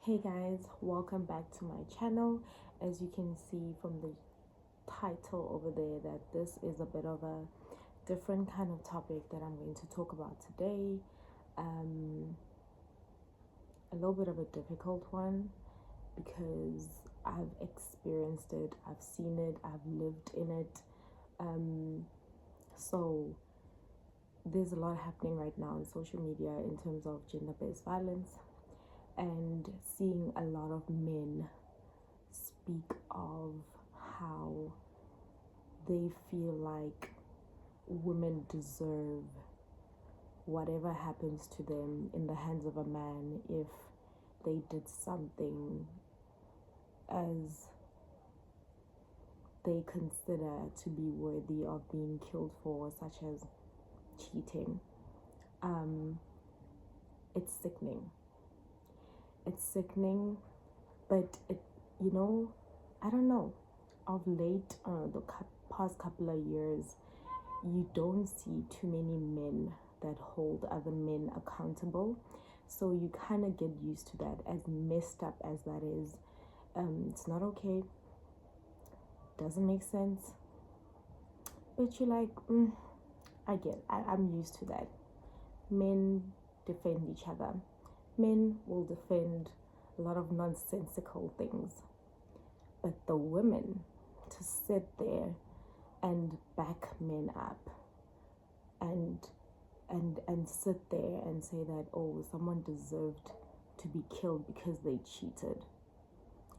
Hey guys, welcome back to my channel. As you can see from the title over there, that this is a bit of a different kind of topic that I'm going to talk about today. A little bit of a difficult one because I've experienced it, I've seen it, I've lived in it. So there's a lot happening right now on social media in terms of gender-based violence, and seeing a lot of men speak of how they feel like women deserve whatever happens to them in the hands of a man if they did something as they consider to be worthy of being killed for, such as cheating. It's sickening. It's sickening, but I don't know. Of late, the past couple of years, you don't see too many men that hold other men accountable. So you kind of get used to that, as messed up as that is. It's not okay. Doesn't make sense. But you're like, I'm used to that. Men defend each other. Men will defend a lot of nonsensical things. But the women, to sit there and back men up and sit there and say that, oh, someone deserved to be killed because they cheated.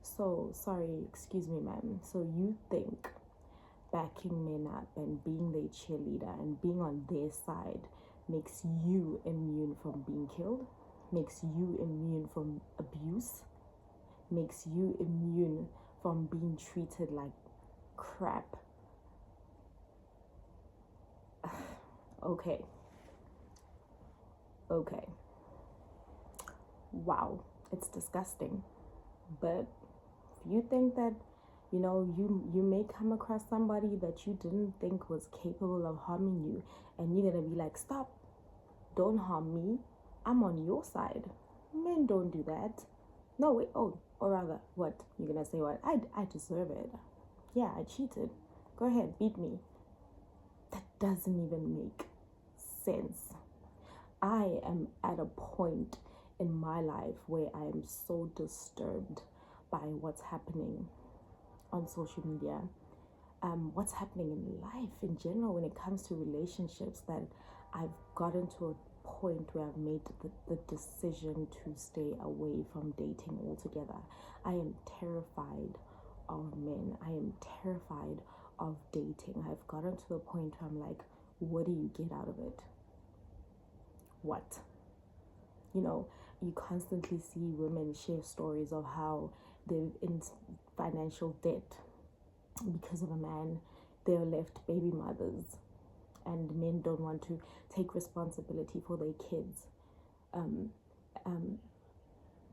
So sorry, excuse me, ma'am. So you think backing men up and being their cheerleader and being on their side makes you immune from being killed, makes you immune from abuse, makes you immune from being treated like crap? Okay. Wow, it's disgusting. But if you think that, you may come across somebody that you didn't think was capable of harming you, and you're gonna be like, stop, don't harm me, I'm on your side. Men don't do that. No, wait, or rather, what? You're gonna say what? I deserve it. Yeah, I cheated. Go ahead, beat me. That doesn't even make sense. I am at a point in my life where I am so disturbed by what's happening on social media, what's happening in life in general when it comes to relationships, that I've gotten to a point where I've made the decision to stay away from dating altogether. I am terrified of men. I am terrified of dating. I've gotten to the point where I'm like, what do you get out of it? What? You constantly see women share stories of how they're in financial debt because of a man. They're left baby mothers, and men don't want to take responsibility for their kids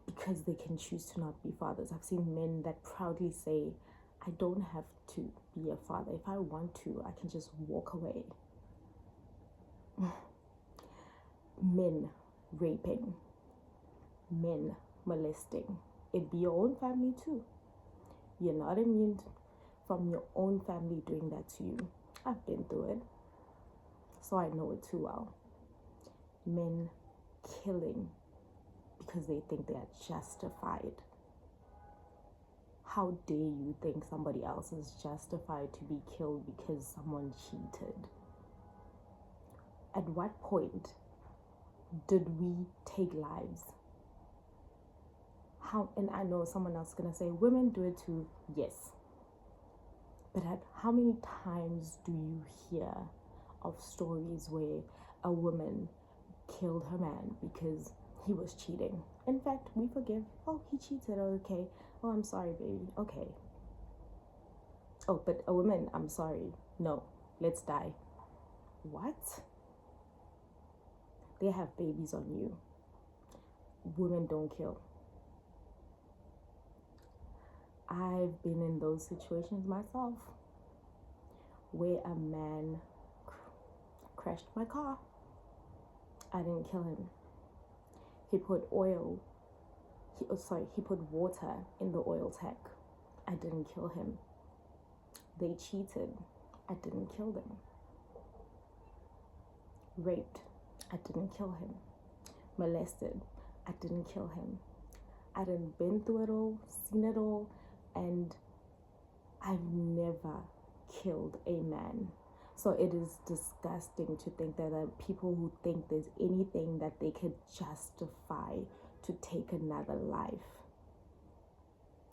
because they can choose to not be fathers. I've seen men that proudly say, I don't have to be a father. If I want to, I can just walk away. Men raping, men molesting. It be your own family too. You're not immune from your own family doing that to you. I've been through it, so I know it too well. Men killing because they think they are justified. How dare you think somebody else is justified to be killed because someone cheated? At what point did we take lives? How? And I know someone else is gonna say women do it too. Yes, but how many times do you hear of stories where a woman killed her man because he was cheating? In fact, we forgive. Oh, he cheated. Okay. Oh, I'm sorry, baby. Okay. Oh, but a woman, I'm sorry. No, let's die. What? They have babies on you. Women don't kill. I've been in those situations myself where a man crashed my car. I didn't kill him. He put oil. he put water in the oil tank. I didn't kill him. They cheated. I didn't kill them. Raped. I didn't kill him. Molested. I didn't kill him. I didn't been through it all, seen it all, and I've never killed a man. So it is disgusting to think that there are people who think there's anything that they could justify to take another life.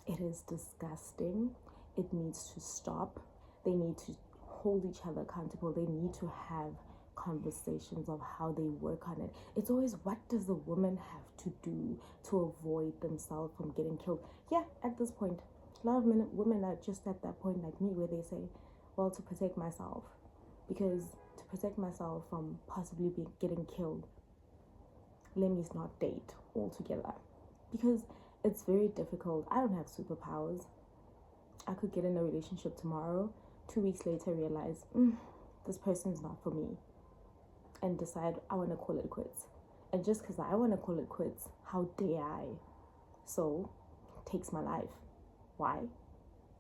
It is disgusting. It needs to stop. They need to hold each other accountable. They need to have conversations of how they work on it. It's always, what does the woman have to do to avoid themselves from getting killed? Yeah, at this point, a lot of women are just at that point like me where they say, well, to protect myself. Because to protect myself from possibly getting killed, let me not date altogether. Because it's very difficult. I don't have superpowers. I could get in a relationship tomorrow, 2 weeks later realize, this person's not for me, and decide I want to call it quits. And just because I want to call it quits, how dare I? So, takes my life. Why?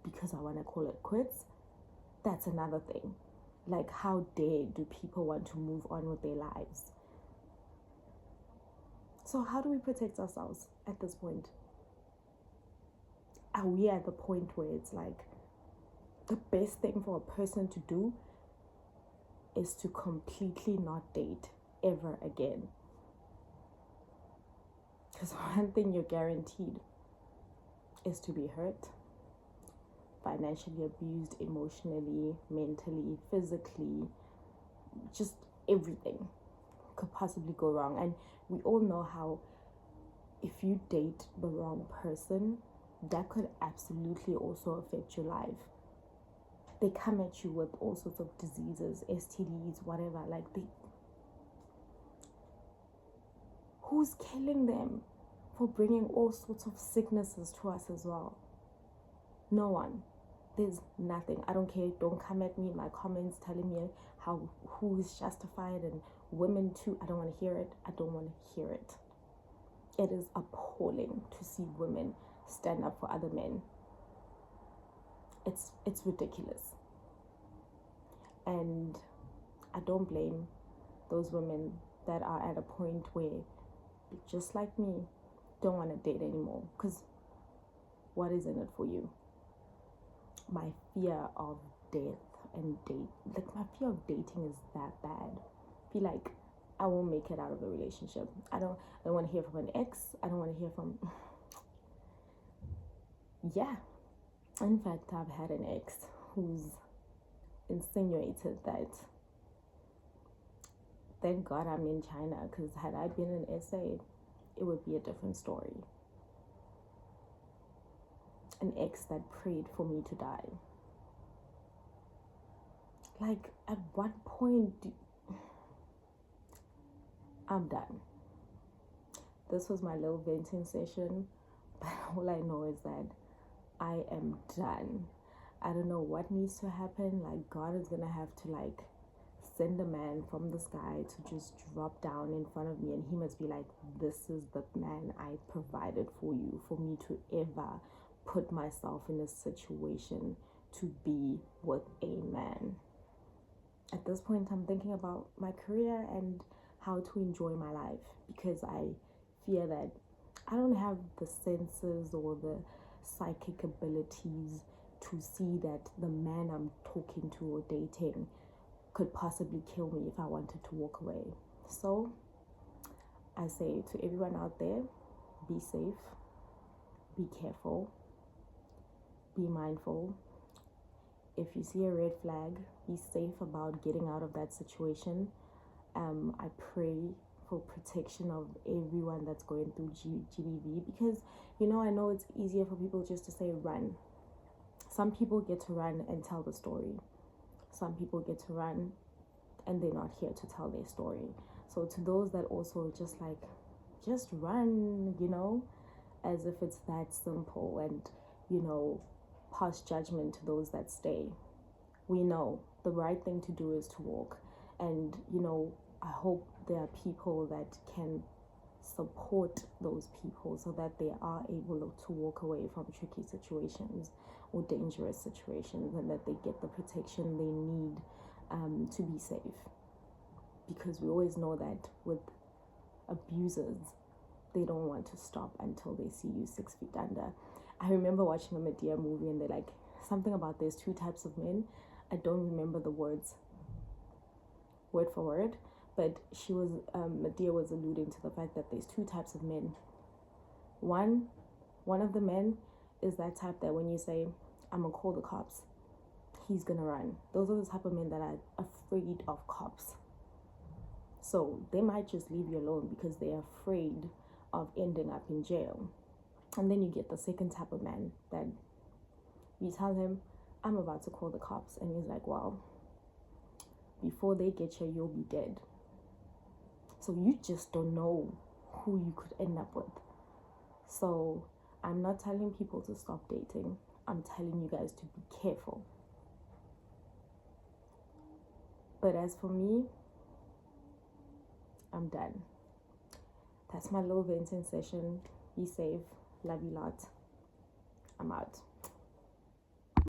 Because I want to call it quits? That's another thing. Like, how dare do people want to move on with their lives? So how do we protect ourselves at this point? Are we at the point where it's like the best thing for a person to do is to completely not date ever again? Because one thing you're guaranteed is to be hurt, financially abused, emotionally, mentally, physically, just everything could possibly go wrong. And we all know how if you date the wrong person, that could absolutely also affect your life. They come at you with all sorts of diseases, STDs, whatever. Like, who's killing them for bringing all sorts of sicknesses to us as well? No one. There's nothing. I don't care. Don't come at me in my comments telling me who is justified, and women too. I don't want to hear it. I don't want to hear it. It is appalling to see women stand up for other men. It's ridiculous. And I don't blame those women that are at a point where, just like me, don't want to date anymore. Because what is in it for you? My fear of death and my fear of dating is that bad. I feel like I won't make it out of a relationship. I don't want to hear from an ex. I don't want to hear from yeah. In fact, I've had an ex who's insinuated that thank God I'm in China, because had I been in SA, it would be a different story. An ex that prayed for me to die. Like, at what point I'm done. This was my little venting session, but all I know is that I am done. I don't know what needs to happen. Like, God is gonna have to like send a man from the sky to just drop down in front of me, and he must be like, this is the man I provided for you, for me to ever put myself in a situation to be with a man. At this point, I'm thinking about my career and how to enjoy my life, because I fear that I don't have the senses or the psychic abilities to see that the man I'm talking to or dating could possibly kill me if I wanted to walk away. So I say to everyone out there, be safe, be careful, be mindful. If you see a red flag, be safe about getting out of that situation. I pray for protection of everyone that's going through GBV, because I know it's easier for people just to say run. Some people get to run and tell the story. Some people get to run and they're not here to tell their story. So to those that also just run, as if it's that simple, and pass judgment to those that stay. We know the right thing to do is to walk. And I hope there are people that can support those people so that they are able to walk away from tricky situations or dangerous situations, and that they get the protection they need to be safe. Because we always know that with abusers, they don't want to stop until they see you 6 feet under. I remember watching a Medea movie, and they're like, something about there's 2 types of men. I don't remember the words word for word, but Medea was alluding to the fact that there's 2 types of men. One of the men is that type that when you say, I'm gonna call the cops, he's gonna run. Those are the type of men that are afraid of cops. So they might just leave you alone because they're afraid of ending up in jail. And then you get the second type of man that you tell him, I'm about to call the cops, and he's like, wow, before they get you, you'll be dead. So you just don't know who you could end up with. So I'm not telling people to stop dating. I'm telling you guys to be careful. But as for me, I'm done. That's my little venting session. Be safe. Love you lot. I'm out.